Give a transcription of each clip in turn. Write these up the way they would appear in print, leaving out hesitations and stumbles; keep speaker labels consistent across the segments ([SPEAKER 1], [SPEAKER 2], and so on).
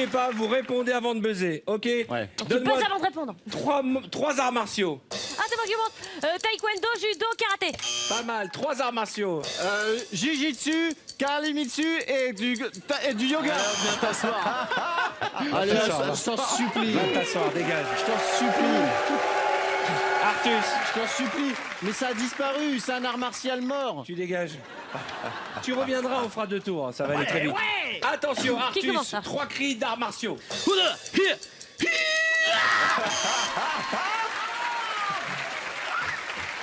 [SPEAKER 1] bougez pas, vous répondez avant de buzzer, ok?
[SPEAKER 2] Ouais.
[SPEAKER 3] Tu
[SPEAKER 1] Donne-moi
[SPEAKER 3] passes avant de répondre.
[SPEAKER 1] trois arts martiaux.
[SPEAKER 3] Ah, c'est moi qui monte. Taekwondo, judo, karaté.
[SPEAKER 1] Pas mal, 3 arts martiaux.
[SPEAKER 2] Jujitsu, Karimitsu et du yoga.
[SPEAKER 4] Alors, viens t'asseoir.
[SPEAKER 2] Allez,
[SPEAKER 1] t'asseoir,
[SPEAKER 2] je t'en supplie.
[SPEAKER 1] Va t'asseoir, dégage.
[SPEAKER 2] Je t'en supplie.
[SPEAKER 1] Artus,
[SPEAKER 2] Je t'en supplie. Mais ça a disparu. C'est un art martial mort.
[SPEAKER 1] tu dégages. Tu reviendras, on fera 2 tours, ça va aller très vite. Attention,
[SPEAKER 3] Qui commence,
[SPEAKER 1] Artus,
[SPEAKER 3] là
[SPEAKER 1] 3 cris d'arts martiaux.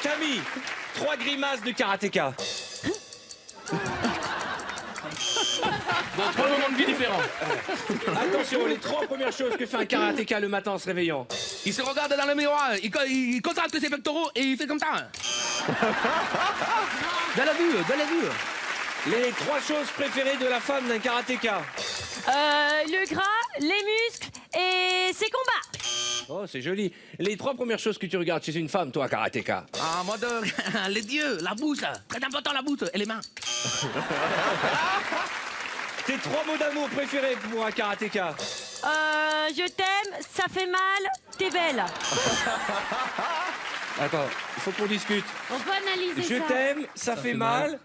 [SPEAKER 1] Camille, 3 grimaces de karatéka.
[SPEAKER 4] Dans 3 moments de vie différents.
[SPEAKER 1] Attention, les 3 premières choses que fait un karatéka le matin en se réveillant.
[SPEAKER 4] Il se regarde dans le miroir, il contracte ses pectoraux et il fait comme ça. De la vue, de la vue.
[SPEAKER 1] Les 3 choses préférées de la femme d'un karatéka.
[SPEAKER 3] Le gras, les muscles et ses combats.
[SPEAKER 1] Oh, c'est joli. Les 3 premières choses que tu regardes chez une femme, toi, karatéka.
[SPEAKER 4] Ah, moi de... les yeux, la bouche, très important la bouche et les mains.
[SPEAKER 1] Tes 3 mots d'amour préférés pour un karatéka.
[SPEAKER 3] Je t'aime, ça fait mal, t'es belle.
[SPEAKER 1] Attends, il faut qu'on discute.
[SPEAKER 3] On peut analyser
[SPEAKER 1] Je t'aime, ça fait mal,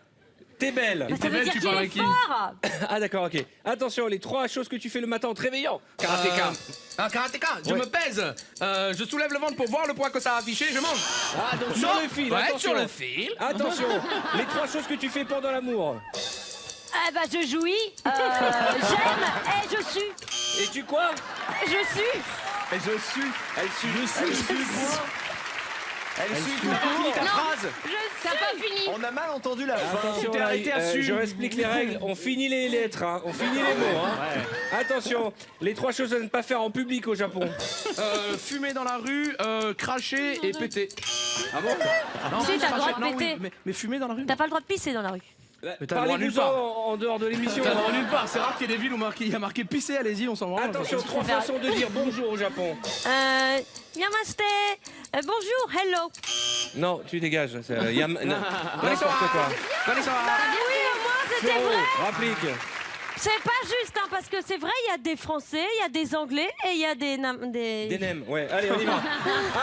[SPEAKER 1] t'es belle.
[SPEAKER 3] Ça veut dire
[SPEAKER 4] tu
[SPEAKER 3] qu'il
[SPEAKER 4] parles
[SPEAKER 3] est
[SPEAKER 4] avec qui
[SPEAKER 3] fort.
[SPEAKER 1] Ah d'accord, ok. Attention, les 3 choses que tu fais le matin en te réveillant. Karatéka.
[SPEAKER 4] Un karatéka, je
[SPEAKER 1] Ouais.
[SPEAKER 4] me pèse, je soulève le ventre pour voir le poids que ça a affiché, je mange.
[SPEAKER 1] Ah, donc sur le fil,
[SPEAKER 4] Ouais,
[SPEAKER 1] attention.
[SPEAKER 4] sur le fil.
[SPEAKER 1] Attention, les 3 choses que tu fais pendant l'amour.
[SPEAKER 3] Ah bah je jouis, j'aime et je suis.
[SPEAKER 1] Et tu quoi?
[SPEAKER 3] Je suis.
[SPEAKER 2] Et je suis. Elle suit. Elle suit quoi? Elle suit. Tu as fini ta phrase.
[SPEAKER 3] T'as pas fini.
[SPEAKER 2] On a mal entendu la fin.
[SPEAKER 1] Attention,
[SPEAKER 2] Tu t'es
[SPEAKER 1] là,
[SPEAKER 2] arrêté à su.
[SPEAKER 1] je explique les règles. On finit les lettres, hein. On finit les mots. Hein. Attention, les 3 choses à ne pas faire en public au Japon.
[SPEAKER 4] Fumer dans la rue, cracher et péter.
[SPEAKER 1] Ah bon?
[SPEAKER 4] Non,
[SPEAKER 3] Si, t'as le droit de
[SPEAKER 4] non, oui,
[SPEAKER 3] péter.
[SPEAKER 4] mais fumer dans la rue.
[SPEAKER 3] T'as pas le droit de pisser dans la rue.
[SPEAKER 4] Mais t'as le droit nulle
[SPEAKER 1] Parlez-vous
[SPEAKER 4] part.
[SPEAKER 1] en dehors de l'émission.
[SPEAKER 4] T'as le droit nulle part, c'est rare qu'il y ait des villes où il y a marqué pisser, allez-y, on s'en va.
[SPEAKER 1] Attention, 3 façons de dire bonjour au Japon.
[SPEAKER 3] Namaste. Bonjour, hello.
[SPEAKER 1] Non, tu dégages. N'importe quoi.
[SPEAKER 4] Allez, ça va.
[SPEAKER 3] Oui, moi c'était
[SPEAKER 1] Zéro,
[SPEAKER 3] vrai.
[SPEAKER 1] rapplique.
[SPEAKER 3] C'est pas juste, hein, parce que c'est vrai, il y a des Français, il y a des Anglais et il y a des...
[SPEAKER 1] Des nems, ouais. Allez, on y va.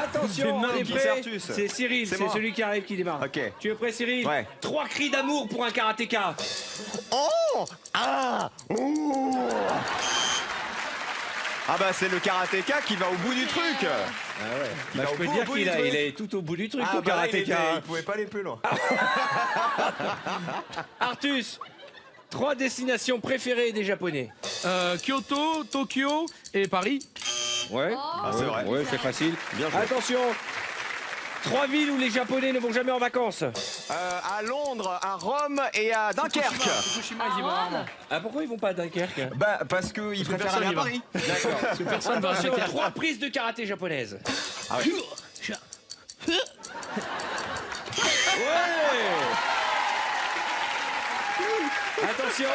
[SPEAKER 1] Attention, on est
[SPEAKER 2] qui,
[SPEAKER 1] prêt.
[SPEAKER 2] c'est Artus.
[SPEAKER 1] C'est Cyril,
[SPEAKER 2] C'est
[SPEAKER 1] c'est
[SPEAKER 2] moi.
[SPEAKER 1] celui qui arrive qui démarre.
[SPEAKER 2] Ok.
[SPEAKER 1] Tu es prêt, Cyril?
[SPEAKER 2] Ouais.
[SPEAKER 1] 3 cris d'amour pour un karatéka.
[SPEAKER 2] Oh. Ah. Ouh. Ah bah c'est le karatéka qui va au bout du truc.
[SPEAKER 1] Ah ouais. Bah,
[SPEAKER 2] va
[SPEAKER 1] je
[SPEAKER 2] au
[SPEAKER 1] peux
[SPEAKER 2] bout,
[SPEAKER 1] dire
[SPEAKER 2] au bout
[SPEAKER 1] qu'il
[SPEAKER 2] du
[SPEAKER 1] a,
[SPEAKER 2] truc.
[SPEAKER 1] il est tout au bout du truc
[SPEAKER 2] Ah
[SPEAKER 1] au
[SPEAKER 2] bah il
[SPEAKER 1] karatéka.
[SPEAKER 2] pouvait pas aller plus loin.
[SPEAKER 1] Artus, 3 destinations préférées des Japonais.
[SPEAKER 4] Kyoto, Tokyo et Paris.
[SPEAKER 1] Ouais.
[SPEAKER 2] c'est vrai.
[SPEAKER 1] Ouais, c'est facile.
[SPEAKER 2] Bien joué.
[SPEAKER 1] Attention. 3 villes où les Japonais ne vont jamais en vacances.
[SPEAKER 2] À Londres, à Rome et à Dunkerque.
[SPEAKER 4] Fukushima, ils y vont rarement.
[SPEAKER 1] Ah, pourquoi ils vont pas à Dunkerque?
[SPEAKER 2] Bah parce qu'ils préfèrent
[SPEAKER 4] personne
[SPEAKER 2] aller à
[SPEAKER 4] y va.
[SPEAKER 2] Paris.
[SPEAKER 1] D'accord.
[SPEAKER 4] Parce que personne va à
[SPEAKER 1] Attention,
[SPEAKER 4] Dunkerque.
[SPEAKER 1] 3 prises de karaté japonaises. Ouais. Attention.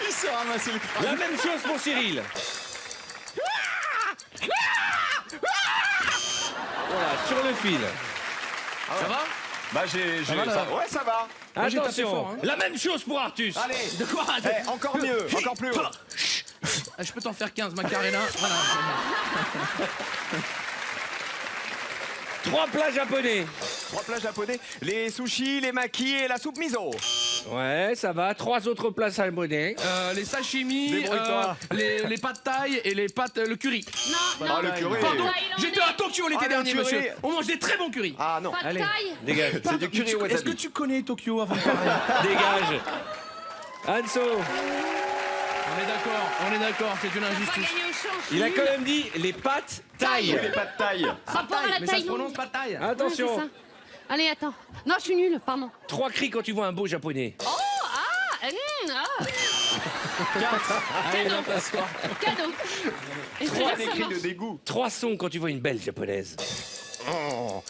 [SPEAKER 2] Il se ramasse le crâne.
[SPEAKER 1] La même chose pour Cyril. Voilà, sur le fil.
[SPEAKER 4] Ça va?
[SPEAKER 2] Bah j'ai
[SPEAKER 4] va, là
[SPEAKER 2] ouais ça va.
[SPEAKER 4] Moi, j'ai tapé
[SPEAKER 1] Attention,
[SPEAKER 4] fort, hein.
[SPEAKER 1] la même chose pour Artus.
[SPEAKER 2] Allez.
[SPEAKER 4] De quoi?
[SPEAKER 2] Encore mieux, encore plus haut.
[SPEAKER 4] Ah, je peux t'en faire 15, Macarena. Voilà.
[SPEAKER 1] 3 plats japonais.
[SPEAKER 2] 3 plats japonais, les sushis, les makis et la soupe miso.
[SPEAKER 1] Ouais, ça va. 3 autres plats japonais.
[SPEAKER 4] Les sashimi,
[SPEAKER 2] Débrouille-toi.
[SPEAKER 4] les pâtes thaï et les pâtes, le curry.
[SPEAKER 3] Non,
[SPEAKER 2] Ah le curry.
[SPEAKER 4] Pardon, j'étais à Tokyo l'été
[SPEAKER 2] Ah, le
[SPEAKER 4] dernier,
[SPEAKER 2] curry.
[SPEAKER 4] monsieur. On mange des très bons curry.
[SPEAKER 2] Ah non.
[SPEAKER 1] Allez, dégage.
[SPEAKER 2] C'est du curry
[SPEAKER 4] Est-ce que
[SPEAKER 2] wasabi.
[SPEAKER 4] tu connais Tokyo avant de parler?
[SPEAKER 1] Dégage. Anso,
[SPEAKER 4] On est d'accord, c'est une
[SPEAKER 3] pas
[SPEAKER 4] injustice.
[SPEAKER 3] gagné au change.
[SPEAKER 1] il a quand même dit les pâtes taille.
[SPEAKER 2] Les pas de taille.
[SPEAKER 3] Rapport à la
[SPEAKER 4] Mais ça
[SPEAKER 3] taille,
[SPEAKER 4] se
[SPEAKER 3] non.
[SPEAKER 4] prononce pas taille.
[SPEAKER 3] Ouais, c'est
[SPEAKER 1] Attention,
[SPEAKER 3] ça. Allez, attends. Non, je suis nulle, pardon.
[SPEAKER 1] 3 cris quand tu vois un beau japonais.
[SPEAKER 4] Allez, dans ta soirée.
[SPEAKER 3] Cadeau. Et je te
[SPEAKER 1] 3
[SPEAKER 3] jure, ça
[SPEAKER 2] Cri
[SPEAKER 3] marche.
[SPEAKER 2] de dégoût.
[SPEAKER 1] 3 sons quand tu vois une belle japonaise.
[SPEAKER 3] Non,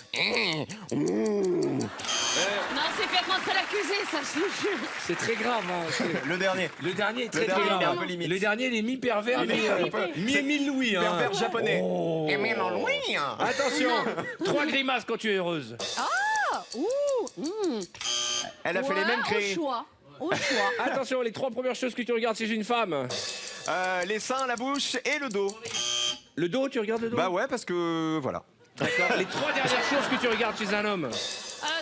[SPEAKER 3] c'est faire rentrer l'accusé, ça, je te jure.
[SPEAKER 1] C'est très grave. Hein.
[SPEAKER 2] Le dernier.
[SPEAKER 1] Le dernier est très,
[SPEAKER 2] Le dernier,
[SPEAKER 1] très
[SPEAKER 2] il est
[SPEAKER 1] grave.
[SPEAKER 2] un peu limite.
[SPEAKER 1] Le dernier, il est mi-pervers,
[SPEAKER 2] Il est un peu-
[SPEAKER 1] mi-Émile Louis. Hein.
[SPEAKER 2] Pervers japonais.
[SPEAKER 1] Oh. Attention, 3 grimaces quand tu es heureuse.
[SPEAKER 3] Ouh,
[SPEAKER 2] Elle a fait les mêmes
[SPEAKER 3] au
[SPEAKER 2] cris.
[SPEAKER 3] choix. Au choix.
[SPEAKER 1] Attention, les 3 premières choses que tu regardes chez une femme.
[SPEAKER 2] Les seins, la bouche et le dos.
[SPEAKER 1] Le dos, tu regardes le dos?
[SPEAKER 2] Bah ouais, parce que voilà.
[SPEAKER 1] D'accord. Les 3 dernières choses que tu regardes chez un homme.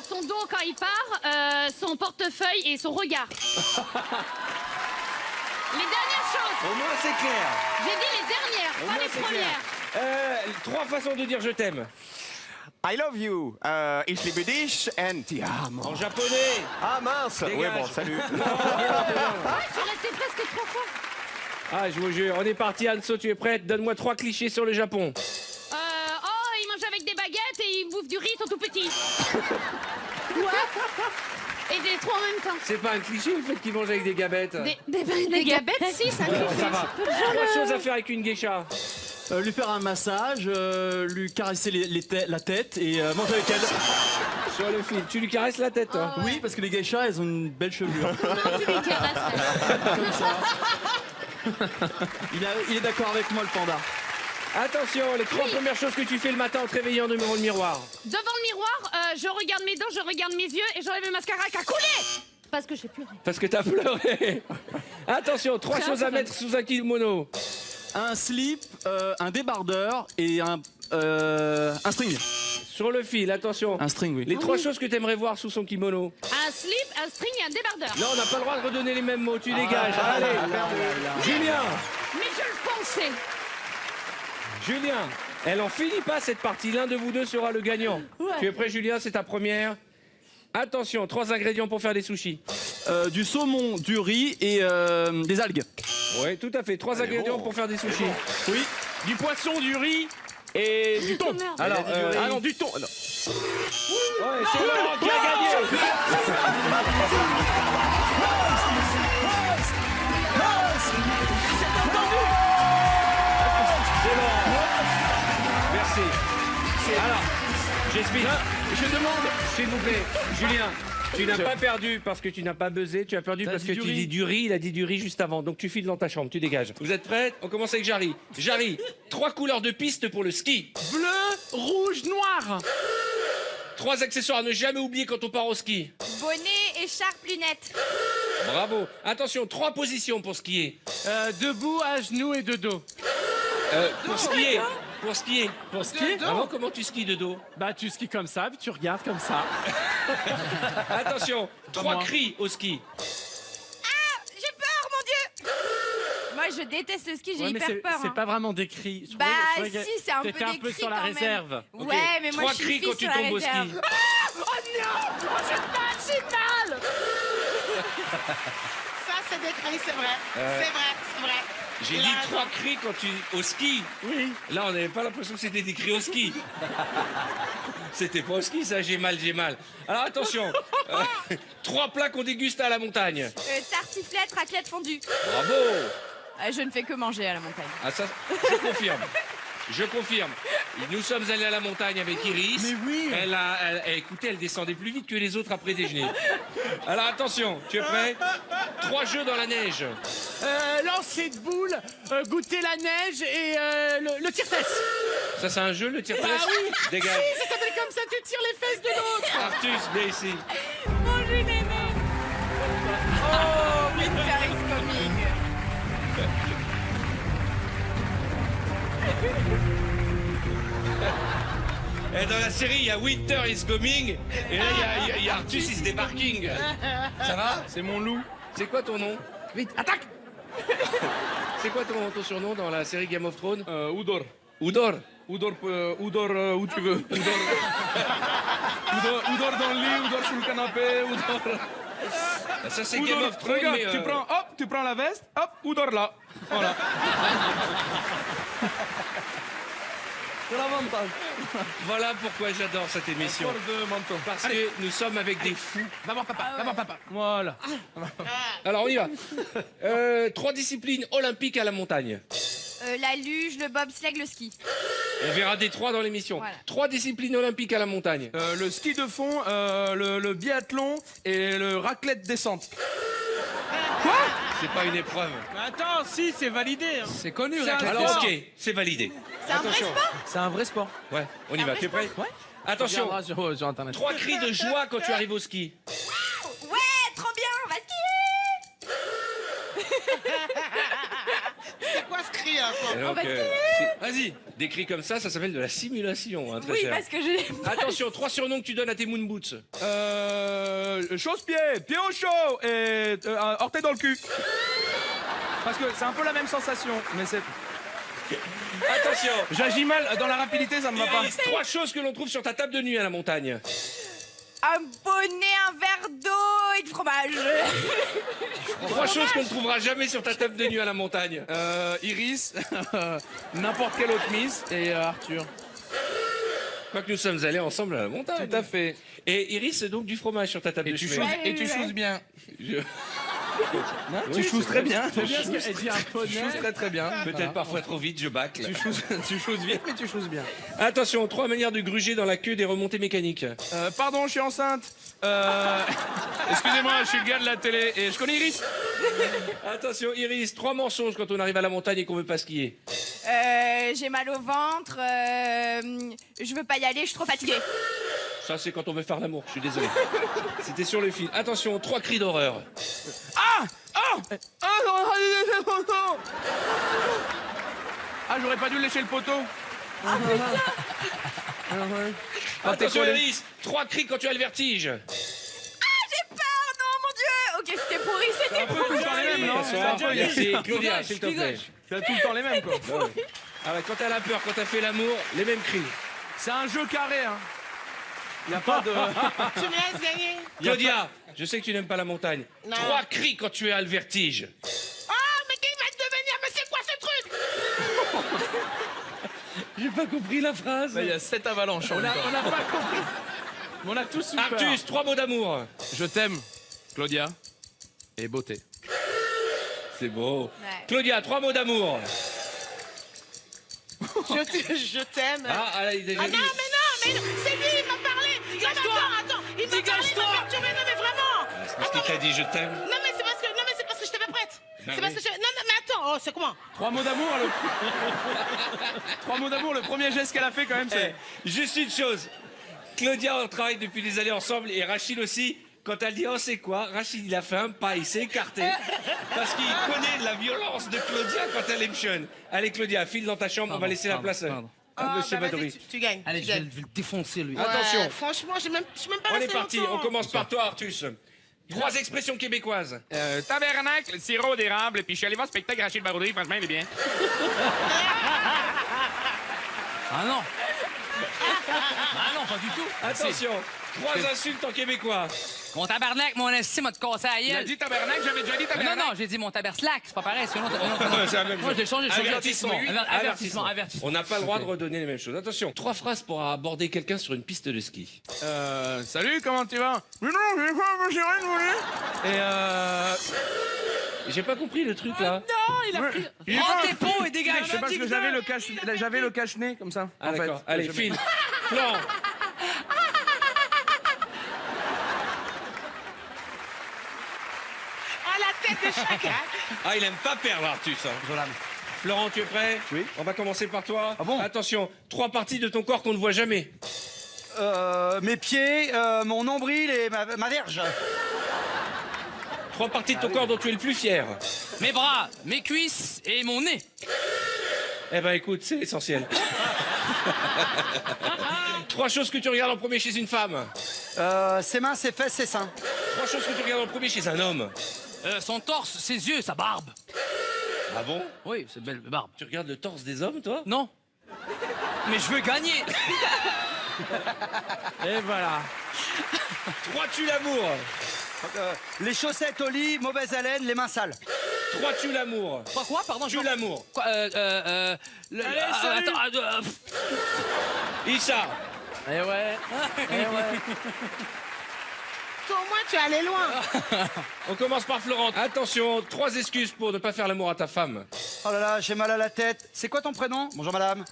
[SPEAKER 5] Son dos quand il part, son portefeuille et son regard. Les dernières choses.
[SPEAKER 1] Au moins, c'est clair.
[SPEAKER 5] J'ai dit les dernières,
[SPEAKER 1] Au
[SPEAKER 5] pas
[SPEAKER 1] moins,
[SPEAKER 5] les
[SPEAKER 1] c'est
[SPEAKER 5] premières.
[SPEAKER 1] clair. 3 façons de dire je t'aime.
[SPEAKER 2] I love you, ich liebe dich and ti amo.
[SPEAKER 1] En japonais.
[SPEAKER 2] Ah mince.
[SPEAKER 1] Dégage.
[SPEAKER 2] Ouais bon, salut.
[SPEAKER 5] Je suis restée presque 3 fois.
[SPEAKER 1] Ah, je vous jure. On est parti, Anso, tu es prête? Donne-moi 3 clichés sur le Japon.
[SPEAKER 5] Il mange avec des baguettes et il bouffe du riz, ils sont tout petits. Quoi? Et des 3 en même temps.
[SPEAKER 1] C'est pas un cliché le fait qu'il mange avec des gabettes?
[SPEAKER 5] Des gabettes, si, ça
[SPEAKER 1] Non, ça va. 3 choses à faire avec une geisha.
[SPEAKER 6] Lui faire un massage, lui caresser la tête et manger avec elle.
[SPEAKER 1] Sur le fil. Tu lui caresses la tête, toi?
[SPEAKER 6] Oui, parce que les geishas, elles ont une belle chevelure.
[SPEAKER 5] Comment tu lui caresses?
[SPEAKER 6] Comme ça. Il est d'accord avec moi, le panda.
[SPEAKER 1] Attention, les 3 premières choses que tu fais le matin en te réveillant devant le miroir.
[SPEAKER 5] Devant le miroir, je regarde mes dents, je regarde mes yeux et j'enlève le mascara qui a coulé. Parce que j'ai pleuré.
[SPEAKER 1] Parce que t'as pleuré. Attention, 3 choses à mettre sous un kimono.
[SPEAKER 6] Un slip, un débardeur et un string.
[SPEAKER 1] Sur le fil, attention.
[SPEAKER 6] Un string, oui.
[SPEAKER 1] Les 3 choses que t'aimerais voir sous son kimono.
[SPEAKER 5] Un slip, un string et un débardeur.
[SPEAKER 1] Là, on n'a pas le droit de redonner les mêmes mots. Tu dégages. Allez. Julien.
[SPEAKER 5] Mais je le pensais.
[SPEAKER 1] Julien. Elle en finit pas cette partie. L'un de vous deux sera le gagnant. Tu es prêt, Julien? C'est ta première. Attention, 3 ingrédients pour faire des sushis.
[SPEAKER 6] Du saumon, du riz et des algues.
[SPEAKER 1] Oui, tout à fait. 3 ingrédients pour faire des sushis.
[SPEAKER 6] Oui.
[SPEAKER 4] Du poisson, du riz et du thon.
[SPEAKER 5] Merde.
[SPEAKER 1] Alors,
[SPEAKER 4] Ah non, du thon. Non.
[SPEAKER 1] ouais, c'est Laurent qui a gagné. C'est Laurent. Merci. Alors, j'explique. Je demande, s'il vous plaît, Julien. Tu n'as pas perdu parce que tu n'as pas buzzé, tu as perdu parce que tu dis du riz, il a dit du riz juste avant. Donc tu files dans ta chambre, tu dégages. Vous êtes prêts? On commence avec Jarry. Jarry, 3 couleurs de piste pour le ski.
[SPEAKER 4] Bleu, rouge, noir.
[SPEAKER 1] 3 accessoires à ne jamais oublier quand on part au ski.
[SPEAKER 3] Bonnet, écharpe, lunettes.
[SPEAKER 1] Bravo. Attention, 3 positions pour skier.
[SPEAKER 4] Debout, à genoux et de dos.
[SPEAKER 1] Pour skier. Pour skier.
[SPEAKER 4] Pour skier?
[SPEAKER 1] Vraiment, comment tu skis de dos?
[SPEAKER 4] Bah tu skis comme ça, puis tu regardes comme ça.
[SPEAKER 1] Attention, 3
[SPEAKER 4] moi.
[SPEAKER 1] cris au ski.
[SPEAKER 3] J'ai peur, mon Dieu. Moi, je déteste le ski, j'ai
[SPEAKER 4] Ouais, mais
[SPEAKER 3] hyper peur.
[SPEAKER 4] c'est
[SPEAKER 3] hein.
[SPEAKER 4] pas vraiment des cris. Je
[SPEAKER 3] Bah,
[SPEAKER 4] trouvais que
[SPEAKER 3] si, c'est un peu
[SPEAKER 4] t'étais un
[SPEAKER 3] des
[SPEAKER 4] peu
[SPEAKER 3] cris
[SPEAKER 4] sur la
[SPEAKER 3] quand même.
[SPEAKER 4] réserve.
[SPEAKER 1] Ok.
[SPEAKER 3] Ouais, mais moi,
[SPEAKER 1] 3
[SPEAKER 3] je suis
[SPEAKER 1] cris
[SPEAKER 3] une
[SPEAKER 1] quand
[SPEAKER 3] fille
[SPEAKER 1] tu
[SPEAKER 3] sur la
[SPEAKER 1] tombes au ski.
[SPEAKER 3] réserve.
[SPEAKER 7] Ça, c'est des cris, c'est vrai. C'est vrai, c'est vrai.
[SPEAKER 1] J'ai dit 3 cris quand tu au ski.
[SPEAKER 4] Oui.
[SPEAKER 1] Là, on n'avait pas l'impression que c'était des cris au ski. C'était pas au ski, ça, j'ai mal, j'ai mal. Alors attention, 3 plats qu'on déguste à la montagne.
[SPEAKER 3] Tartiflette, raclette, fondue.
[SPEAKER 1] Bravo.
[SPEAKER 3] Je ne fais que manger à la montagne.
[SPEAKER 1] Ah ça, je confirme. Je confirme. Nous sommes allés à la montagne avec Iris.
[SPEAKER 4] Mais oui.
[SPEAKER 1] Écoutez, elle descendait plus vite que les autres après déjeuner. Alors attention, tu es prêt? 3 jeux dans la neige.
[SPEAKER 4] Lancer de boules, goûter la neige et le tire-tête.
[SPEAKER 1] Ça, c'est un jeu, le tire-tête?
[SPEAKER 4] Ah oui.
[SPEAKER 1] Dégage.
[SPEAKER 4] Si, ça s'appelle comme ça, tu tires les fesses de l'autre.
[SPEAKER 1] Artus, viens ici.
[SPEAKER 3] Manger les mains. Oh, winter is coming.
[SPEAKER 1] Et dans la série, il y a Winter is Coming. Et là, il y a Artus is Debarking. Ça va?
[SPEAKER 4] C'est mon loup.
[SPEAKER 1] C'est quoi ton nom?
[SPEAKER 4] Vite, attaque.
[SPEAKER 1] C'est quoi ton surnom dans la série Game of Thrones?
[SPEAKER 4] Udor.
[SPEAKER 1] Udor.
[SPEAKER 4] Udor, où tu veux. Udor. Udor dans le lit, Udor sur le canapé, Udor.
[SPEAKER 1] Ça, c'est Game of Thrones,
[SPEAKER 4] Regarde,
[SPEAKER 1] mais...
[SPEAKER 4] tu prends la veste, hop, Udor là. Voilà.
[SPEAKER 1] Voilà pourquoi j'adore cette émission.
[SPEAKER 4] De menton.
[SPEAKER 1] Parce que nous sommes avec des fous.
[SPEAKER 4] Va voir papa, va voir papa. Voilà.
[SPEAKER 1] Alors, on y va. 3 disciplines olympiques à la montagne.
[SPEAKER 3] La luge, le bobsleigh, le ski.
[SPEAKER 1] On verra des 3 dans l'émission.
[SPEAKER 3] Voilà.
[SPEAKER 1] 3 disciplines olympiques à la montagne.
[SPEAKER 4] Le ski de fond, le biathlon et le raclette descente.
[SPEAKER 1] C'est pas une épreuve.
[SPEAKER 4] Attends, si, c'est validé. C'est connu, raclette
[SPEAKER 1] Alors,
[SPEAKER 4] descente.
[SPEAKER 1] ok, c'est validé.
[SPEAKER 3] C'est un vrai
[SPEAKER 1] Attention.
[SPEAKER 3] sport.
[SPEAKER 4] C'est un vrai sport.
[SPEAKER 1] Ouais, on y va. Tu es prêt?
[SPEAKER 4] Ouais.
[SPEAKER 1] Attention.
[SPEAKER 4] Sur Internet.
[SPEAKER 1] 3 cris de joie quand tu arrives au ski.
[SPEAKER 3] Ouais, trop bien, on va skier.
[SPEAKER 7] C'est quoi ce cri hein, quoi
[SPEAKER 1] Et donc, vas-y, des cris comme ça s'appelle de la simulation, hein, très
[SPEAKER 3] Oui,
[SPEAKER 1] cher.
[SPEAKER 3] parce que j'ai.
[SPEAKER 1] Attention, 3 surnoms que tu donnes à tes moon boots.
[SPEAKER 2] Chausse-pied, pied au chaud et orteil dans le cul. Parce que c'est un peu la même sensation, mais c'est...
[SPEAKER 1] Attention,
[SPEAKER 2] J'agis mal, dans la rapidité ça ne va pas.
[SPEAKER 1] Iris, 3 choses que l'on trouve sur ta table de nuit à la montagne.
[SPEAKER 8] Un bonnet, un verre d'eau et du fromage.
[SPEAKER 1] 3 choses qu'on ne trouvera jamais sur ta table de nuit à la montagne.
[SPEAKER 2] Iris, n'importe quelle autre Miss et Arthur.
[SPEAKER 1] Quoique nous sommes allés ensemble à la montagne.
[SPEAKER 2] Tout à fait.
[SPEAKER 1] Et Iris, donc du fromage sur ta table
[SPEAKER 2] Et
[SPEAKER 1] de
[SPEAKER 2] tu
[SPEAKER 1] chevet.
[SPEAKER 2] choses, et tu choses bien.
[SPEAKER 1] Je-
[SPEAKER 2] Tu choses très bien.
[SPEAKER 4] C'est bien ce qu'elle dit un
[SPEAKER 2] Tu
[SPEAKER 4] poney.
[SPEAKER 2] choses très très bien.
[SPEAKER 1] Peut-être parfois trop vite, je bâcle.
[SPEAKER 2] Tu choses vite, mais tu choses bien.
[SPEAKER 1] Attention, 3 manières de gruger dans la queue des remontées mécaniques.
[SPEAKER 2] Pardon, je suis enceinte. Excusez-moi, je suis le gars de la télé et je connais Iris.
[SPEAKER 1] Attention, Iris, 3 mensonges quand on arrive à la montagne et qu'on veut pas skier.
[SPEAKER 8] J'ai mal au ventre. Je veux pas y aller, je suis trop fatiguée.
[SPEAKER 1] Ça, c'est quand on veut faire l'amour, je suis désolé. C'était sur le fil. Attention, 3 cris d'horreur.
[SPEAKER 2] Ah, j'aurais pas dû lécher le poteau.
[SPEAKER 1] Attention, Iris, 3 cris quand tu as le vertige.
[SPEAKER 8] J'ai peur, non, mon Dieu. Ok, c'était pourri, c'était
[SPEAKER 2] Un peu tout le temps les mêmes, non?
[SPEAKER 1] Attention,
[SPEAKER 2] C'est un peu-
[SPEAKER 1] merci, Claudia, s'il te plaît.
[SPEAKER 2] C'est tout le temps les mêmes, quoi.
[SPEAKER 1] Ah ouais, quand elle a peur, quand t'as fait l'amour, les mêmes cris.
[SPEAKER 2] C'est un jeu carré, hein. Y a pas de...
[SPEAKER 7] Tu me laisses gagner.
[SPEAKER 1] Claudia, je sais que tu n'aimes pas la montagne.
[SPEAKER 7] Non.
[SPEAKER 1] 3 cris quand tu as le vertige.
[SPEAKER 7] Oh, mais qui va devenir? Mais c'est quoi ce truc?
[SPEAKER 1] J'ai pas compris la phrase.
[SPEAKER 2] Il y a 7 avalanches en même temps.
[SPEAKER 4] On n'a pas compris. Mais on a tous super.
[SPEAKER 1] Artus, 3 mots d'amour.
[SPEAKER 2] Je t'aime, Claudia, et beauté.
[SPEAKER 1] C'est beau.
[SPEAKER 8] Ouais.
[SPEAKER 1] Claudia, 3 mots d'amour.
[SPEAKER 7] Je t'aime.
[SPEAKER 1] Ah, elle a déjà
[SPEAKER 7] Ah
[SPEAKER 1] dit.
[SPEAKER 7] non, mais non, c'est lui, il m'a parlé. Non, mais attends, il m'a parlé, il m'a perturbé, non, mais vraiment.
[SPEAKER 1] C'est parce qu'il t'a dit je t'aime.
[SPEAKER 7] Non, mais c'est parce que je t'avais prête.
[SPEAKER 1] Ah
[SPEAKER 7] C'est parce que je... Non, mais attends, oh, c'est comment?
[SPEAKER 2] 3 mots d'amour, le... 3 mots d'amour, le premier geste qu'elle a fait, quand même, c'est...
[SPEAKER 1] Juste une chose. Claudia, on travaille depuis des années ensemble et Rachid aussi. Quand elle dit oh c'est quoi, Rachid il a fait un pas, il s'est écarté parce qu'il connaît la violence de Claudia quand elle émotionne. Allez Claudia, file dans ta chambre, on va laisser la place à Monsieur
[SPEAKER 7] bah, vas-y,
[SPEAKER 1] Badouri.
[SPEAKER 7] tu gagnes.
[SPEAKER 9] Allez,
[SPEAKER 7] tu
[SPEAKER 9] je vais
[SPEAKER 7] gagnes.
[SPEAKER 9] le défoncer, lui.
[SPEAKER 7] Ouais,
[SPEAKER 1] Attention.
[SPEAKER 7] Franchement, je suis même pas
[SPEAKER 1] On est
[SPEAKER 7] resté
[SPEAKER 1] parti,
[SPEAKER 7] longtemps.
[SPEAKER 1] on commence par toi Artus. 3 expressions québécoises.
[SPEAKER 2] Tabernacle, sirop d'érable, puis je suis allé voir le spectacle Rachid Baroudry, franchement, il est bien.
[SPEAKER 9] Ah non. Ah non, pas du tout.
[SPEAKER 1] Attention, 3 insultes en québécois.
[SPEAKER 9] Mon tabarnak, mon esti m'a te cassé la
[SPEAKER 2] Il a
[SPEAKER 9] gueule.
[SPEAKER 2] dit tabernacle, j'avais déjà dit
[SPEAKER 9] Non,
[SPEAKER 2] tabernacle.
[SPEAKER 9] non, j'ai dit mon taberslack, c'est pas pareil, c'est un autre.
[SPEAKER 1] C'est la même
[SPEAKER 9] Moi,
[SPEAKER 1] chose.
[SPEAKER 9] j'ai changé,
[SPEAKER 1] Avertissement.
[SPEAKER 9] Avertissement, avertissement.
[SPEAKER 1] On n'a pas le droit de redonner les mêmes choses. Attention, 3 phrases pour aborder quelqu'un sur une piste de ski.
[SPEAKER 2] Salut, comment tu vas? Mais non, j'ai rien voulu. Et
[SPEAKER 1] J'ai pas compris le truc là.
[SPEAKER 9] Prends tes pots et dégage.
[SPEAKER 2] je sais pas parce que j'avais le cache-nez, comme ça.
[SPEAKER 1] Ah
[SPEAKER 2] en fait.
[SPEAKER 1] d'accord, allez,
[SPEAKER 2] Je-
[SPEAKER 1] file. Flan.
[SPEAKER 7] Ah, la tête de chacun.
[SPEAKER 1] Ah, il aime pas perdre, Artus. Hein. Florent, tu es prêt?
[SPEAKER 6] Oui.
[SPEAKER 1] On va commencer par toi.
[SPEAKER 6] Ah bon?
[SPEAKER 1] Attention, 3 parties de ton corps qu'on ne voit jamais.
[SPEAKER 6] Mes pieds, mon nombril et ma verge.
[SPEAKER 1] 3 parties de ton corps dont tu es le plus fier.
[SPEAKER 9] Mes bras, mes cuisses et mon nez.
[SPEAKER 1] Eh ben écoute, c'est l'essentiel. 3 choses que tu regardes en premier chez une femme.
[SPEAKER 6] Ses mains, ses fesses, ses seins.
[SPEAKER 1] 3 choses que tu regardes en premier chez un homme.
[SPEAKER 9] Son torse, ses yeux, sa barbe.
[SPEAKER 1] Ah bon?
[SPEAKER 9] Oui, c'est belle barbe.
[SPEAKER 1] Tu regardes le torse des hommes, toi?
[SPEAKER 9] Non. Mais je veux gagner.
[SPEAKER 4] Et voilà.
[SPEAKER 1] 3 tues l'amour.
[SPEAKER 6] Les chaussettes au lit, mauvaise haleine, les mains sales.
[SPEAKER 1] 3 tues l'amour.
[SPEAKER 9] Quoi, pardon,
[SPEAKER 1] Tue l'amour.
[SPEAKER 9] Quoi,
[SPEAKER 4] salut.
[SPEAKER 9] attends,
[SPEAKER 1] Issa.
[SPEAKER 4] Et ouais.
[SPEAKER 7] Toi, au moins, tu es allé loin.
[SPEAKER 1] On commence par Florent. Attention, 3 excuses pour ne pas faire l'amour à ta femme.
[SPEAKER 6] Oh là là, j'ai mal à la tête. C'est quoi ton prénom? Bonjour madame.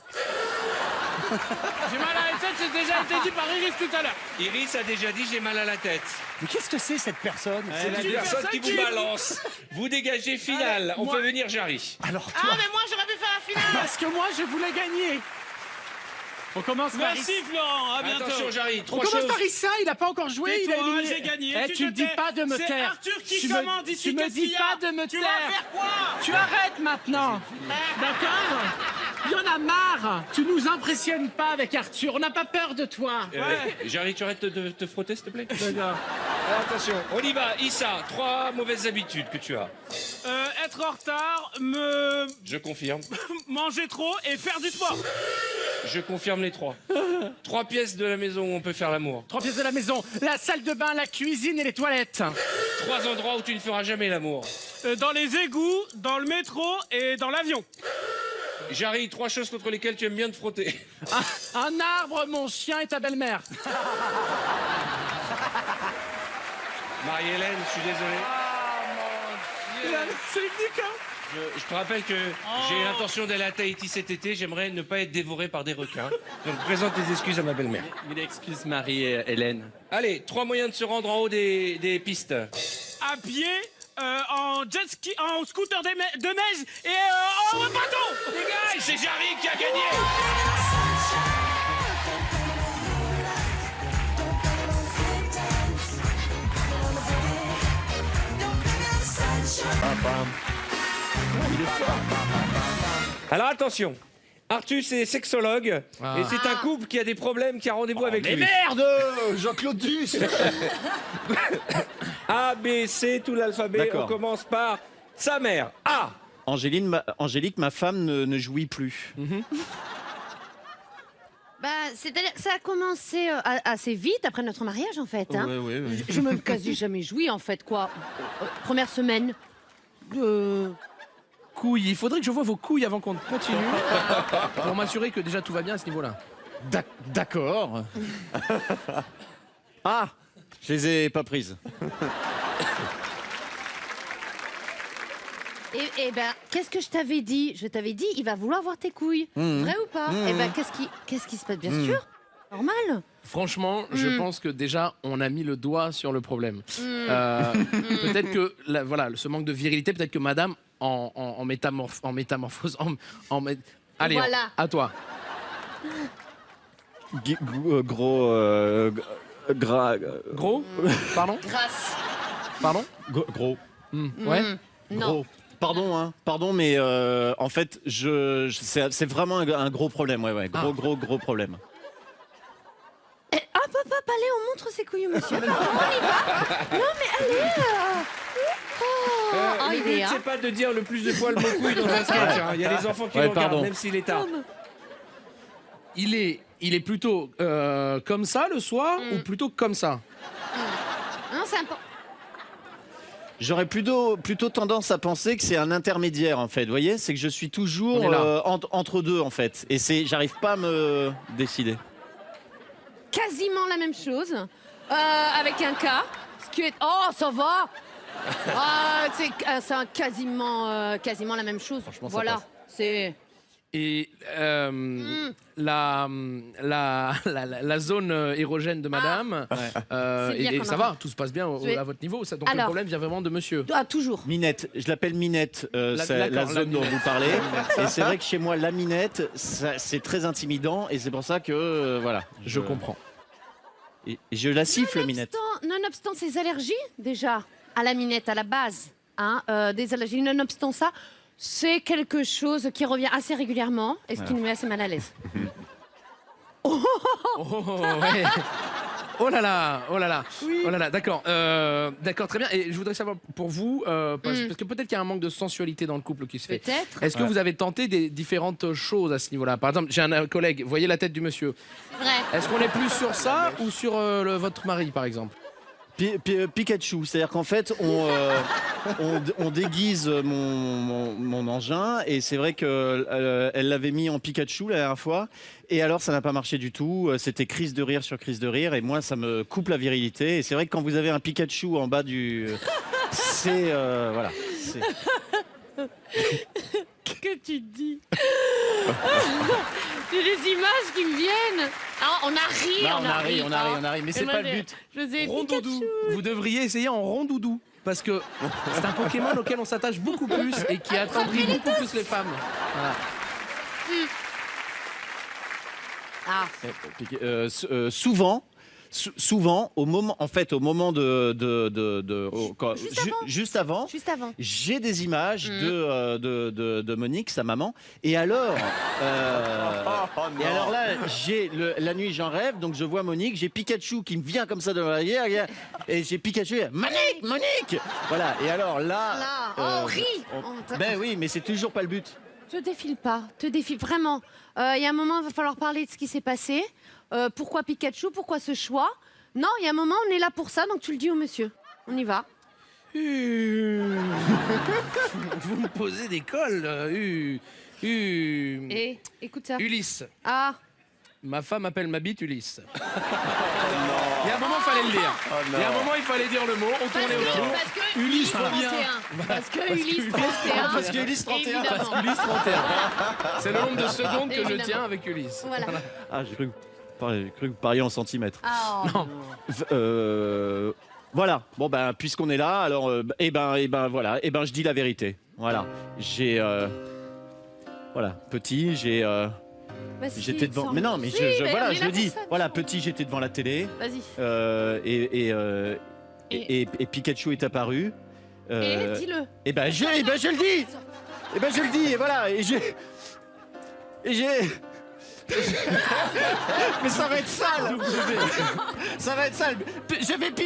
[SPEAKER 4] J'ai mal à la tête, c'est déjà été dit par Iris tout à l'heure.
[SPEAKER 1] Iris a déjà dit j'ai mal à la tête.
[SPEAKER 6] Mais qu'est-ce que c'est cette personne?
[SPEAKER 1] C'est une personne qui vous balance. Vous dégagez finale. On
[SPEAKER 4] moi-
[SPEAKER 1] fait venir Jarry.
[SPEAKER 6] Alors
[SPEAKER 7] Ah,
[SPEAKER 6] toi,
[SPEAKER 7] mais moi, j'aurais pu faire la finale.
[SPEAKER 4] Parce que moi, je voulais gagner. On commence par
[SPEAKER 9] Merci Florent, à bientôt.
[SPEAKER 1] Attention, Jarry,
[SPEAKER 4] On
[SPEAKER 1] trois
[SPEAKER 4] commence
[SPEAKER 1] choses.
[SPEAKER 4] par Issa, il a pas encore joué. Il a
[SPEAKER 9] Tais-toi,
[SPEAKER 4] éliminé.
[SPEAKER 9] j'ai gagné.
[SPEAKER 4] Eh, tu me dis pas de me
[SPEAKER 9] C'est
[SPEAKER 4] taire.
[SPEAKER 9] Arthur qui
[SPEAKER 4] Tu
[SPEAKER 9] commande
[SPEAKER 4] me,
[SPEAKER 9] ici.
[SPEAKER 4] tu me
[SPEAKER 9] qu'est-ce
[SPEAKER 4] dis
[SPEAKER 9] qu'il y a
[SPEAKER 4] pas de me
[SPEAKER 9] Tu
[SPEAKER 4] taire.
[SPEAKER 9] vas faire quoi?
[SPEAKER 4] Tu arrêtes maintenant. D'accord? Il y en a marre. Tu nous impressionnes pas avec Arthur. On n'a pas peur de toi.
[SPEAKER 1] Jarry, tu arrêtes de te frotter, s'il te plaît. D'accord. Attention, on y va. Issa, 3 mauvaises habitudes que tu as.
[SPEAKER 9] Être en retard,
[SPEAKER 1] Je confirme.
[SPEAKER 9] manger trop et faire du sport.
[SPEAKER 1] Je confirme les 3. 3 pièces de la maison où on peut faire l'amour.
[SPEAKER 4] 3 pièces de la maison. La salle de bain, la cuisine et les toilettes.
[SPEAKER 1] 3 endroits où tu ne feras jamais l'amour.
[SPEAKER 9] Dans les égouts, dans le métro et dans l'avion.
[SPEAKER 1] Jarry, 3 choses contre lesquelles tu aimes bien te frotter.
[SPEAKER 4] Un arbre, mon chien et ta belle-mère.
[SPEAKER 1] Marie-Hélène, je suis désolé.
[SPEAKER 4] C'est unique, hein?
[SPEAKER 1] Je te rappelle que j'ai l'intention d'aller à Tahiti cet été. J'aimerais ne pas être dévoré par des requins. Donc présente tes excuses à ma belle-mère.
[SPEAKER 6] Mille excuses, Marie-Hélène.
[SPEAKER 1] Allez, 3 moyens de se rendre en haut des pistes.
[SPEAKER 9] À pied, en jet ski, en scooter de neige et en bateau.
[SPEAKER 1] Dégage, c'est Jarry qui a gagné. Alors attention, Arthur c'est sexologue et c'est un couple qui a des problèmes, qui a rendez-vous avec lui.
[SPEAKER 6] Merde, Jean-Claude Duss.
[SPEAKER 1] A, B, C, tout l'alphabet.
[SPEAKER 6] D'accord.
[SPEAKER 1] On commence par sa mère. A.
[SPEAKER 6] Angélique, ma femme ne jouit plus.
[SPEAKER 3] Bah, c'est-à-dire que ça a commencé assez vite après notre mariage, en fait. Hein.
[SPEAKER 6] Ouais.
[SPEAKER 3] Je me quasi jamais joui, en fait, quoi. Première semaine.
[SPEAKER 2] Couilles, il faudrait que je vois vos couilles avant qu'on continue. Pour m'assurer que déjà tout va bien à ce niveau-là.
[SPEAKER 6] D'accord. Ah, je les ai pas prises.
[SPEAKER 3] Et ben, qu'est-ce que je t'avais dit? Je t'avais dit, il va vouloir voir tes couilles. Vrai ou pas? Et ben, qu'est-ce qui se passe? Bien sûr. Normal.
[SPEAKER 2] Franchement, je pense que déjà, on a mis le doigt sur le problème. Peut-être que, voilà, ce manque de virilité, peut-être que madame, en métamorphose, allez,
[SPEAKER 3] Voilà.
[SPEAKER 2] à toi. Gros. Pardon.
[SPEAKER 3] Grâce.
[SPEAKER 2] Pardon.
[SPEAKER 6] Gros.
[SPEAKER 2] Ouais.
[SPEAKER 3] Non.
[SPEAKER 6] Gros. Pardon, mais en fait, c'est vraiment un gros problème, ouais. Gros problème.
[SPEAKER 3] Hop, allez, on montre ses couilles, monsieur. On y va. Non, mais allez.
[SPEAKER 1] Le
[SPEAKER 3] il
[SPEAKER 1] but,
[SPEAKER 3] est
[SPEAKER 1] c'est pas de dire le plus de fois le mot couille dans un sketch. Hein. Il y a des enfants qui
[SPEAKER 6] Ouais,
[SPEAKER 1] le regardent,
[SPEAKER 6] pardon.
[SPEAKER 1] même s'il est tard.
[SPEAKER 2] Il est plutôt comme ça le soir ou plutôt comme ça?
[SPEAKER 3] Non, c'est important.
[SPEAKER 6] J'aurais plutôt tendance à penser que c'est un intermédiaire, en fait. Vous voyez, c'est que je suis toujours
[SPEAKER 2] On est là.
[SPEAKER 6] entre deux, en fait. Et j'arrive pas à me décider.
[SPEAKER 3] Quasiment la même chose. Avec un K. Ce qui est... Oh, ça va. C'est quasiment la même chose.
[SPEAKER 6] Franchement, ça
[SPEAKER 3] voilà.
[SPEAKER 6] passe.
[SPEAKER 3] C'est...
[SPEAKER 2] Et la zone érogène de madame,
[SPEAKER 3] C'est bien
[SPEAKER 2] et
[SPEAKER 3] qu'on
[SPEAKER 2] ça
[SPEAKER 3] en
[SPEAKER 2] va,
[SPEAKER 3] parle.
[SPEAKER 2] tout se passe bien
[SPEAKER 3] C'est-
[SPEAKER 2] à votre niveau. Donc le
[SPEAKER 3] Alors.
[SPEAKER 2] problème vient vraiment de monsieur.
[SPEAKER 3] Ah, toujours.
[SPEAKER 6] Minette, je l'appelle Minette, c'est la
[SPEAKER 2] d'accord,
[SPEAKER 6] zone
[SPEAKER 2] la
[SPEAKER 6] dont
[SPEAKER 2] Minette.
[SPEAKER 6] vous parlez. Et c'est vrai que chez moi, la Minette, c'est très intimidant. Et c'est pour ça que, voilà.
[SPEAKER 2] Je comprends.
[SPEAKER 6] Et je la siffle, Minette.
[SPEAKER 3] Nonobstant ses allergies, déjà, à la minette, à la base, hein, des allergies, nonobstant ça, c'est quelque chose qui revient assez régulièrement et ce qui nous met assez mal à l'aise.
[SPEAKER 2] Oh, ouais. Oh là là, oh là là, oh là là, d'accord, d'accord, très bien. Et je voudrais savoir pour vous, parce que peut-être qu'il y a un manque de sensualité dans le couple qui se fait.
[SPEAKER 3] Peut-être.
[SPEAKER 2] Est-ce que vous avez tenté des différentes choses à ce niveau-là? Par exemple, j'ai un collègue, voyez la tête du monsieur.
[SPEAKER 3] Vrai.
[SPEAKER 2] Est-ce qu'on est plus sur ça ou sur votre mari, par exemple?
[SPEAKER 6] Pikachu, c'est-à-dire qu'en fait, on déguise mon engin, et c'est vrai qu'elle l'avait mis en Pikachu la dernière fois, et alors ça n'a pas marché du tout. C'était crise de rire sur crise de rire, et moi ça me coupe la virilité. Et c'est vrai que quand vous avez un Pikachu en bas du, c'est voilà.
[SPEAKER 3] Que tu dis? J'ai des images qui me viennent. Ah, on a ri,
[SPEAKER 6] Là,
[SPEAKER 3] on a ri,
[SPEAKER 6] mais c'est pas le but.
[SPEAKER 3] Je faisais
[SPEAKER 2] Rondoudou.
[SPEAKER 3] Pikachu.
[SPEAKER 2] Vous devriez essayer en rondoudou. Parce que c'est un Pokémon auquel on s'attache beaucoup plus et qui attendrit beaucoup plus les femmes. Voilà.
[SPEAKER 3] Ah.
[SPEAKER 6] Souvent, au moment juste avant,
[SPEAKER 3] Juste avant.
[SPEAKER 6] j'ai des images de Monique, sa maman, et alors, là, la nuit j'en rêve, donc je vois Monique, j'ai Pikachu qui me vient comme ça de l'arrière, et j'ai Pikachu, Monique, voilà, et alors là,
[SPEAKER 3] on rit.
[SPEAKER 6] Ben oui, mais c'est toujours pas le but.
[SPEAKER 3] Te défile pas, te défile vraiment. Il y a un moment, il va falloir parler de ce qui s'est passé. Pourquoi Pikachu? Pourquoi ce choix? Non, il y a un moment, on est là pour ça, donc tu le dis au monsieur. On y va.
[SPEAKER 2] Vous me posez des cols.
[SPEAKER 3] Et écoute ça.
[SPEAKER 2] Ulysse.
[SPEAKER 3] Ah,
[SPEAKER 2] Ma femme appelle ma bite Ulysse. Il y a un moment, il fallait le dire. Il y a un moment, il fallait dire le mot. On tournait autour.
[SPEAKER 3] parce que
[SPEAKER 2] Ulysse
[SPEAKER 3] 31. Parce que Ulysse 31.
[SPEAKER 6] Parce que Ulysse 31.
[SPEAKER 3] Évidemment.
[SPEAKER 2] Ulysse 31. C'est le nombre de secondes que je
[SPEAKER 3] Évidemment.
[SPEAKER 2] tiens avec Ulysse.
[SPEAKER 3] Voilà.
[SPEAKER 6] Ah, j'ai cru que vous parliez en centimètres.
[SPEAKER 3] Ah,
[SPEAKER 2] Non.
[SPEAKER 6] Voilà. Bon ben, puisqu'on est là, alors voilà. Je dis la vérité. Voilà. Petit,
[SPEAKER 3] Bah, si,
[SPEAKER 6] j'étais devant.
[SPEAKER 3] sans-
[SPEAKER 6] Mais non, mais
[SPEAKER 3] Si,
[SPEAKER 6] je
[SPEAKER 3] mais on
[SPEAKER 6] voilà,
[SPEAKER 3] est
[SPEAKER 6] je
[SPEAKER 3] là
[SPEAKER 6] le dis.
[SPEAKER 3] pour ça,
[SPEAKER 6] Voilà, petit, j'étais devant la télé.
[SPEAKER 3] Vas-y.
[SPEAKER 6] Et Pikachu est apparu.
[SPEAKER 3] Et dis-le.
[SPEAKER 6] Et ben je le dis. Et voilà. Et j'ai. Mais ça va être sale. Ça va être sale.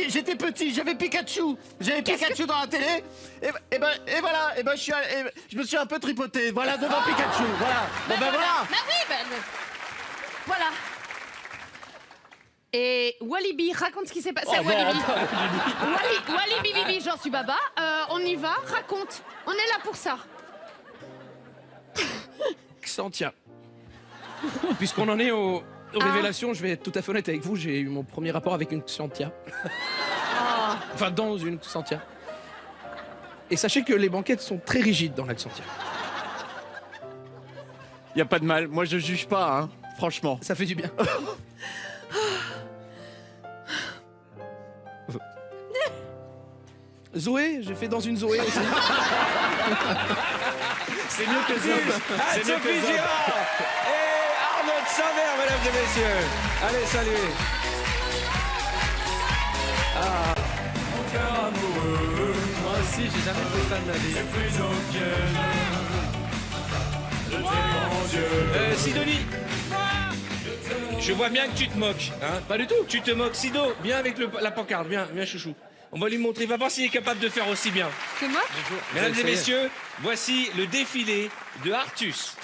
[SPEAKER 6] J'étais petit, j'avais Pikachu. J'avais Pikachu dans la télé. Et voilà. Je me suis un peu tripoté. Voilà, devant Pikachu. Voilà. Voilà.
[SPEAKER 3] Bah oui, voilà. Et Walibi, raconte ce qui s'est passé. Walibi. Walibi, Bibi, j'en suis baba. On y va, raconte. On est là pour ça.
[SPEAKER 2] Xantia. Puisqu'on en est aux révélations, je vais être tout à fait honnête avec vous, j'ai eu mon premier rapport avec une Xantia. Enfin, dans une Xantia. Et sachez que les banquettes sont très rigides dans la Xantia.
[SPEAKER 6] Y a pas de mal. Moi, je juge pas, hein. Franchement.
[SPEAKER 2] Ça fait du bien. Zoé, j'ai fait dans une Zoé aussi.
[SPEAKER 6] C'est mieux que ça. C'est mieux que
[SPEAKER 1] Sophie
[SPEAKER 6] ça.
[SPEAKER 1] Girard et Arnaud de Saint-Vert, mesdames et messieurs. Allez, saluez.
[SPEAKER 2] Moi aussi, j'ai jamais fait ça de ma vie.
[SPEAKER 1] Sidonie, je vois bien que tu te moques. Hein.
[SPEAKER 2] Pas du tout.
[SPEAKER 1] Tu te moques. Sido, viens avec la pancarte. Viens, chouchou. On va lui montrer. Va voir s'il est capable de faire aussi bien.
[SPEAKER 3] C'est moi?
[SPEAKER 1] Mesdames
[SPEAKER 2] Ça
[SPEAKER 1] et
[SPEAKER 2] y est.
[SPEAKER 1] messieurs, voici le défilé de Artus.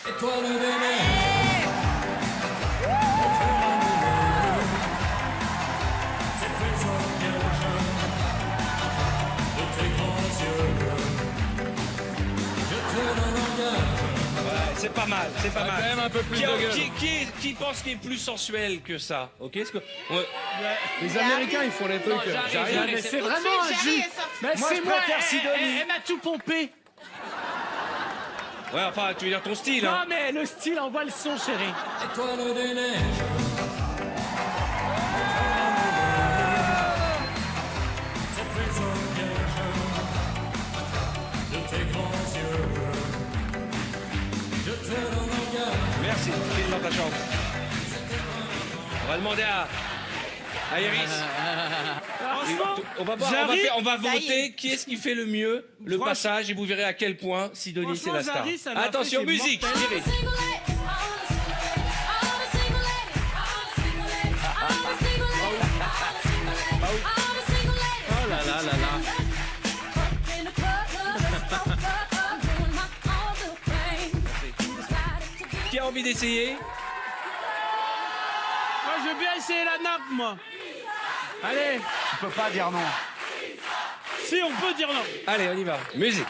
[SPEAKER 1] C'est pas mal, c'est pas mal.
[SPEAKER 2] Quand même un peu plus de gueule.
[SPEAKER 1] Qui pense qu'il est plus sensuel que ça? Ok,
[SPEAKER 2] Les Américains, ils font les trucs.
[SPEAKER 1] j'arrive.
[SPEAKER 4] Mais c'est vraiment un jus. Mais
[SPEAKER 1] Moi,
[SPEAKER 4] c'est
[SPEAKER 1] je
[SPEAKER 4] moi,
[SPEAKER 1] préfère Sidonie.
[SPEAKER 4] elle m'a tout pompé.
[SPEAKER 1] Ouais, enfin, tu veux dire ton style, hein?
[SPEAKER 4] Non, mais le style envoie le son, chérie.
[SPEAKER 1] Merci, file dans ta chambre. On va demander à Iris.
[SPEAKER 4] Franchement,
[SPEAKER 1] On va voter qui est-ce qui fait le mieux le passage et vous verrez à quel point Sidonie c'est la star.
[SPEAKER 4] Franchement, Zari, ça m'a fait,
[SPEAKER 1] Attention,
[SPEAKER 4] c'est
[SPEAKER 1] musique,
[SPEAKER 4] mortel.
[SPEAKER 1] Iris.
[SPEAKER 2] Oh là là là là.
[SPEAKER 1] Qui a envie d'essayer?
[SPEAKER 4] moi, je veux bien essayer la nappe, moi. Allez,
[SPEAKER 6] Tu peux pas dire non.
[SPEAKER 4] si on peut dire non.
[SPEAKER 1] Allez, on y va. Musique.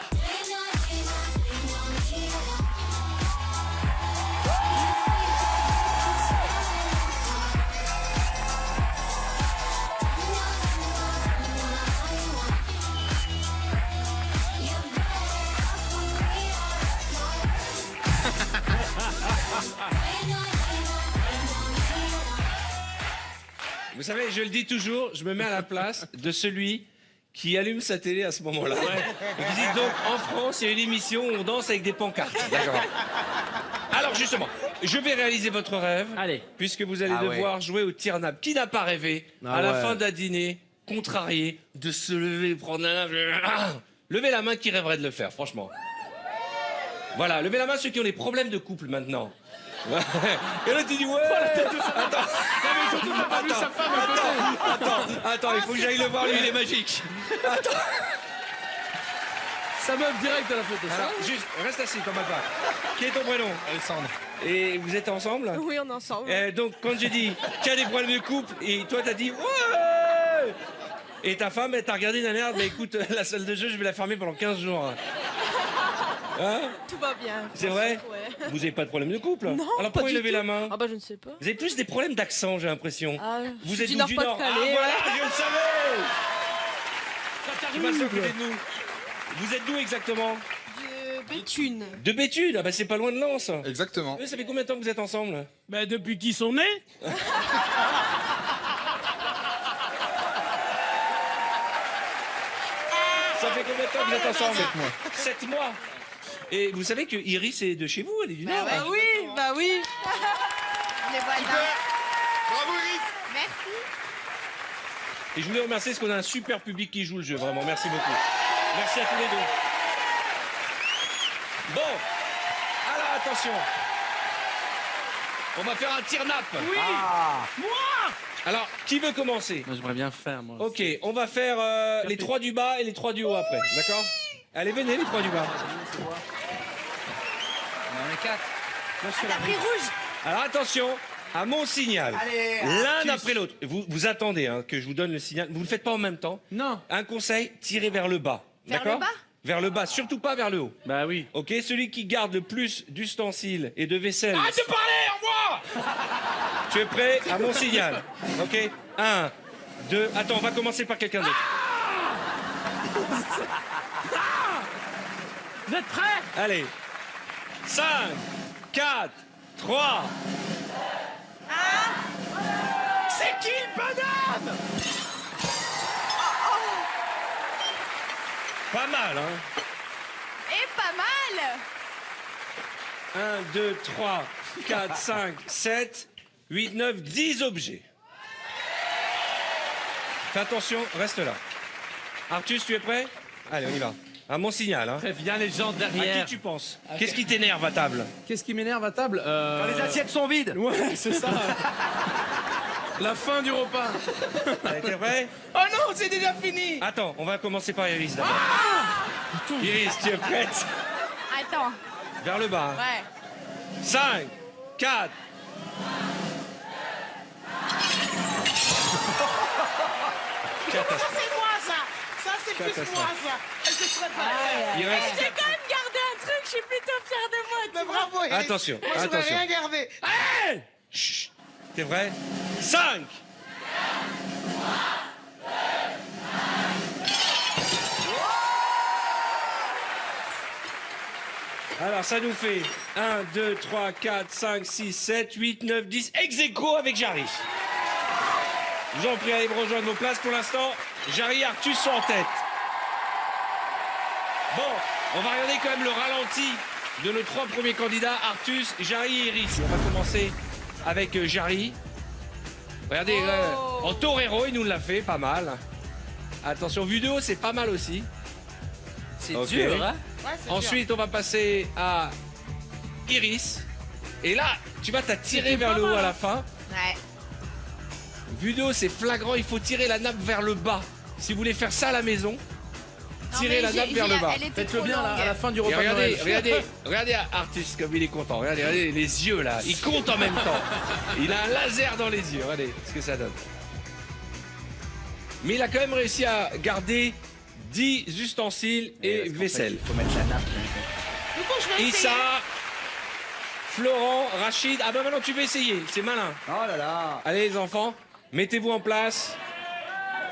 [SPEAKER 1] Vous savez, je le dis toujours, je me mets à la place de celui qui allume sa télé à ce moment-là. Et qui dit donc, en France, il y a une émission où on danse avec des pancartes. D'accord. Alors justement, je vais réaliser votre rêve.
[SPEAKER 4] Allez.
[SPEAKER 1] Puisque vous allez devoir jouer au tir-nappe. Qui n'a pas rêvé, à la fin d'un dîner, contrarié, de se lever, prendre un... Levez la main qui rêverait de le faire, franchement. Voilà, levez la main ceux qui ont des problèmes de couple maintenant. Et là tu dis ouais. Attends, il faut que j'aille le voir, lui il est magique. Attends.
[SPEAKER 2] Ça meuf direct à la photo.
[SPEAKER 1] Alors, juste, reste assis comme papa. Qui est ton prénom?
[SPEAKER 2] Alexandre.
[SPEAKER 1] Et vous êtes ensemble?
[SPEAKER 8] Oui, on est ensemble.
[SPEAKER 1] Donc quand j'ai dit qu'il y a des problèmes de couple, et toi t'as dit ouais. Et ta femme, elle t'a regardé d'un air, mais écoute, la salle de jeu, je vais la fermer pendant 15 jours. Hein?
[SPEAKER 8] Tout va bien.
[SPEAKER 1] C'est vrai?
[SPEAKER 8] Ouais.
[SPEAKER 1] Vous avez pas de problème de couple?
[SPEAKER 8] Non,
[SPEAKER 1] alors
[SPEAKER 8] pas
[SPEAKER 1] pourquoi
[SPEAKER 8] du
[SPEAKER 1] levez
[SPEAKER 8] tout.
[SPEAKER 1] la main?
[SPEAKER 8] Ah bah je ne sais pas.
[SPEAKER 1] Vous avez plus des problèmes d'accent, j'ai l'impression.
[SPEAKER 8] Ah,
[SPEAKER 1] vous
[SPEAKER 8] je
[SPEAKER 1] êtes
[SPEAKER 8] suis
[SPEAKER 1] d'où
[SPEAKER 8] du
[SPEAKER 1] du Nord?
[SPEAKER 8] Nord-Pas-de-Calais,
[SPEAKER 1] Ah voilà,
[SPEAKER 8] ouais.
[SPEAKER 1] je le savais. Je passe à côté de nous. Vous êtes d'où exactement?
[SPEAKER 8] De Béthune.
[SPEAKER 1] De Béthune? Ah bah c'est pas loin de Lens.
[SPEAKER 10] Exactement.
[SPEAKER 1] Ça fait combien de temps que vous êtes ensemble?
[SPEAKER 9] Bah, depuis qu'ils sont nés.
[SPEAKER 1] Ça fait combien de temps que vous êtes ensemble?
[SPEAKER 10] 7 mois.
[SPEAKER 1] 7 mois. Et vous savez que Iris est de chez vous, elle est du Nord.
[SPEAKER 8] Bah oui, bah oui. Les voisins.
[SPEAKER 10] Bravo Iris.
[SPEAKER 8] Merci.
[SPEAKER 1] Et je voulais remercier parce qu'on a un super public qui joue le jeu, vraiment. Merci beaucoup. Merci à tous les deux. Bon, alors attention. On va faire un tir-nappe.
[SPEAKER 9] Oui. Moi.
[SPEAKER 1] Alors, qui veut commencer?
[SPEAKER 4] Moi, j'aimerais bien faire, moi.
[SPEAKER 1] Ok, on va faire les 3 du bas et les 3 du haut après, d'accord? Allez, venez les 3 du bas.
[SPEAKER 4] On est 4.
[SPEAKER 8] T'as pris rouge.
[SPEAKER 1] Alors attention, à mon signal, l'un après l'autre. Vous attendez hein, que je vous donne le signal. Vous ne le faites pas en même temps.
[SPEAKER 4] Non.
[SPEAKER 1] Un conseil, tirez vers le bas.
[SPEAKER 8] Vers
[SPEAKER 1] D'accord?
[SPEAKER 8] le bas?
[SPEAKER 1] Vers le bas, surtout pas vers le haut.
[SPEAKER 4] Bah oui.
[SPEAKER 1] Ok, celui qui garde le plus d'ustensiles et de vaisselle.
[SPEAKER 9] Arrête de parler, au revoir.
[SPEAKER 1] Tu es prêt? À mon signal. Ok? 1, 2. Attends, on va commencer par quelqu'un d'autre.
[SPEAKER 9] Vous êtes prêts?
[SPEAKER 1] Allez. 5, 4, 3.
[SPEAKER 9] C'est qui le bonhomme?
[SPEAKER 1] Pas mal, hein?
[SPEAKER 8] Et pas mal.
[SPEAKER 1] 1, 2, 3, 4, 5, 7, 8, 9, 10 objets. Fais attention, reste là. Artus, tu es prêt? Allez, on y va. À mon signal, hein.
[SPEAKER 4] Préviens les gens
[SPEAKER 1] À qui
[SPEAKER 4] derrière.
[SPEAKER 1] tu penses? Qu'est-ce qui t'énerve à table?
[SPEAKER 2] Qu'est-ce qui m'énerve à table
[SPEAKER 6] Les assiettes sont vides.
[SPEAKER 2] Ouais, c'est ça. La fin du repas.
[SPEAKER 1] Allez, t'es prêt?
[SPEAKER 9] Oh non, c'est déjà fini.
[SPEAKER 1] Attends, on va commencer par Iris d'abord. Iris, tu es prête?
[SPEAKER 8] Attends.
[SPEAKER 1] Vers le bas. Hein.
[SPEAKER 8] Ouais.
[SPEAKER 1] 5, 4.
[SPEAKER 9] Ça c'est moi ça. Ça c'est plus
[SPEAKER 1] Catastrophe.
[SPEAKER 9] moi ça. Et je serais pas.
[SPEAKER 1] Il reste...
[SPEAKER 8] J'ai quand même gardé un truc, je suis plutôt fière de moi.
[SPEAKER 9] Mais bravo. Iris.
[SPEAKER 1] Attention,
[SPEAKER 9] Moi j'aurais
[SPEAKER 1] attention.
[SPEAKER 9] rien gardé.
[SPEAKER 1] Chut. T'es vrai? 5. Alors ça nous fait 1, 2, 3, 4, 5, 6, 7, 8, 9, 10. Ex aequo avec Jarry. Je vous en prie, allez me rejoindre vos places. Pour l'instant, Jarry et Artus sont en tête. Bon, on va regarder quand même le ralenti de nos 3 premiers candidats, Artus, Jarry et Iris. On va commencer avec Jarry. Regardez, en torero, il nous l'a fait, pas mal. Attention, vue de haut, c'est pas mal aussi.
[SPEAKER 4] C'est
[SPEAKER 1] Ok.
[SPEAKER 4] dur, hein?
[SPEAKER 9] Ouais, c'est
[SPEAKER 1] Ensuite, on va passer à Iris. Et là, tu vas t'attirer
[SPEAKER 9] C'était
[SPEAKER 1] vers
[SPEAKER 9] pas
[SPEAKER 1] le haut
[SPEAKER 9] mal,
[SPEAKER 1] à la
[SPEAKER 9] hein.
[SPEAKER 1] fin.
[SPEAKER 8] Ouais.
[SPEAKER 1] Vue de haut, c'est flagrant, il faut tirer la nappe vers le bas. Si vous voulez faire ça à la maison,
[SPEAKER 8] Non,
[SPEAKER 1] tirez
[SPEAKER 8] mais
[SPEAKER 1] la nappe vers le bas.
[SPEAKER 8] Elle était
[SPEAKER 2] Faites-le
[SPEAKER 8] trop
[SPEAKER 2] bien là,
[SPEAKER 8] longue.
[SPEAKER 2] à la fin du
[SPEAKER 1] Et
[SPEAKER 2] repas de
[SPEAKER 1] regardez,
[SPEAKER 2] Noël.
[SPEAKER 1] regardez Artus comme il est content. Regardez les yeux là. Il compte en même temps. Il a un laser dans les yeux. Regardez ce que ça donne. Mais il a quand même réussi à garder 10 ustensiles et vaisselle.
[SPEAKER 6] Faut mettre la nappe.
[SPEAKER 8] Du coup, je vais essayer.
[SPEAKER 1] Issa, Florent, Rachid. Ah bah maintenant tu veux essayer. C'est malin.
[SPEAKER 6] Oh là là.
[SPEAKER 1] Allez les enfants, mettez-vous en place.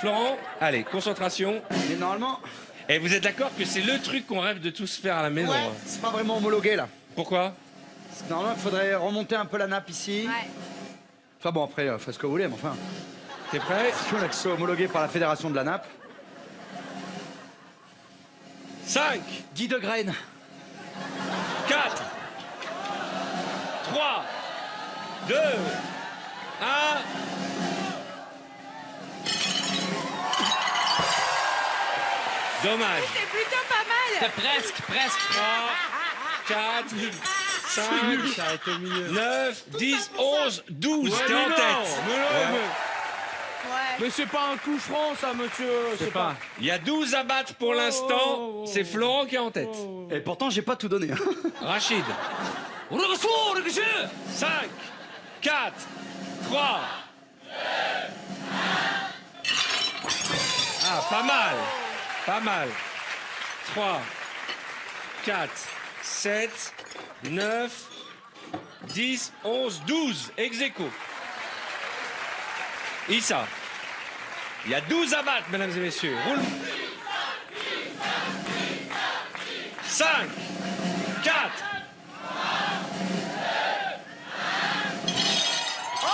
[SPEAKER 1] Florent, allez, concentration.
[SPEAKER 6] Mais normalement,
[SPEAKER 1] Et vous êtes d'accord que c'est le truc qu'on rêve de tous faire à la maison?
[SPEAKER 9] Ouais.
[SPEAKER 1] hein.
[SPEAKER 6] c'est pas vraiment homologué là.
[SPEAKER 1] Pourquoi?
[SPEAKER 6] Parce que normalement, il faudrait remonter un peu la nappe ici.
[SPEAKER 8] Ouais.
[SPEAKER 6] Enfin bon, après, faites ce que vous voulez, mais enfin.
[SPEAKER 1] T'es prêt?
[SPEAKER 6] Si on a que c'est homologué par la fédération de la nappe.
[SPEAKER 1] 5,
[SPEAKER 10] Guy de Graine.
[SPEAKER 1] 4, 3, 2, 1. Dommage.
[SPEAKER 8] C'est plutôt pas mal.
[SPEAKER 10] Presque.
[SPEAKER 1] 4, 5, 9, 10, 11, 12. T'es en tête.
[SPEAKER 8] Ouais.
[SPEAKER 2] Mais c'est pas un coup franc, ça, monsieur. C'est pas.
[SPEAKER 1] Il y a 12 à battre pour l'instant. C'est Florent qui est en tête.
[SPEAKER 10] Et pourtant, j'ai pas tout donné.
[SPEAKER 1] Rachid. 5, 4, 3. Ah, pas mal. Pas mal. 3, 4, 7, 9, 10, 11, 12. Ex aequo. Issa. Il y a 12 à battre, mesdames et messieurs. Roule. 5, 4. Oh,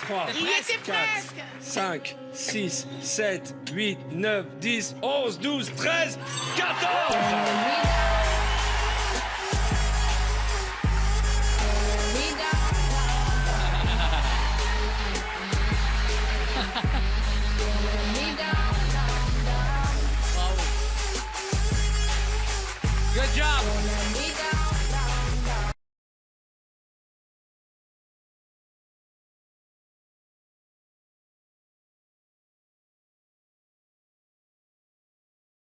[SPEAKER 1] 3,
[SPEAKER 8] Il était
[SPEAKER 1] 4,
[SPEAKER 8] presque.
[SPEAKER 1] 5, 6, 7, 8, 9, 10, 11, 12, 13, 14.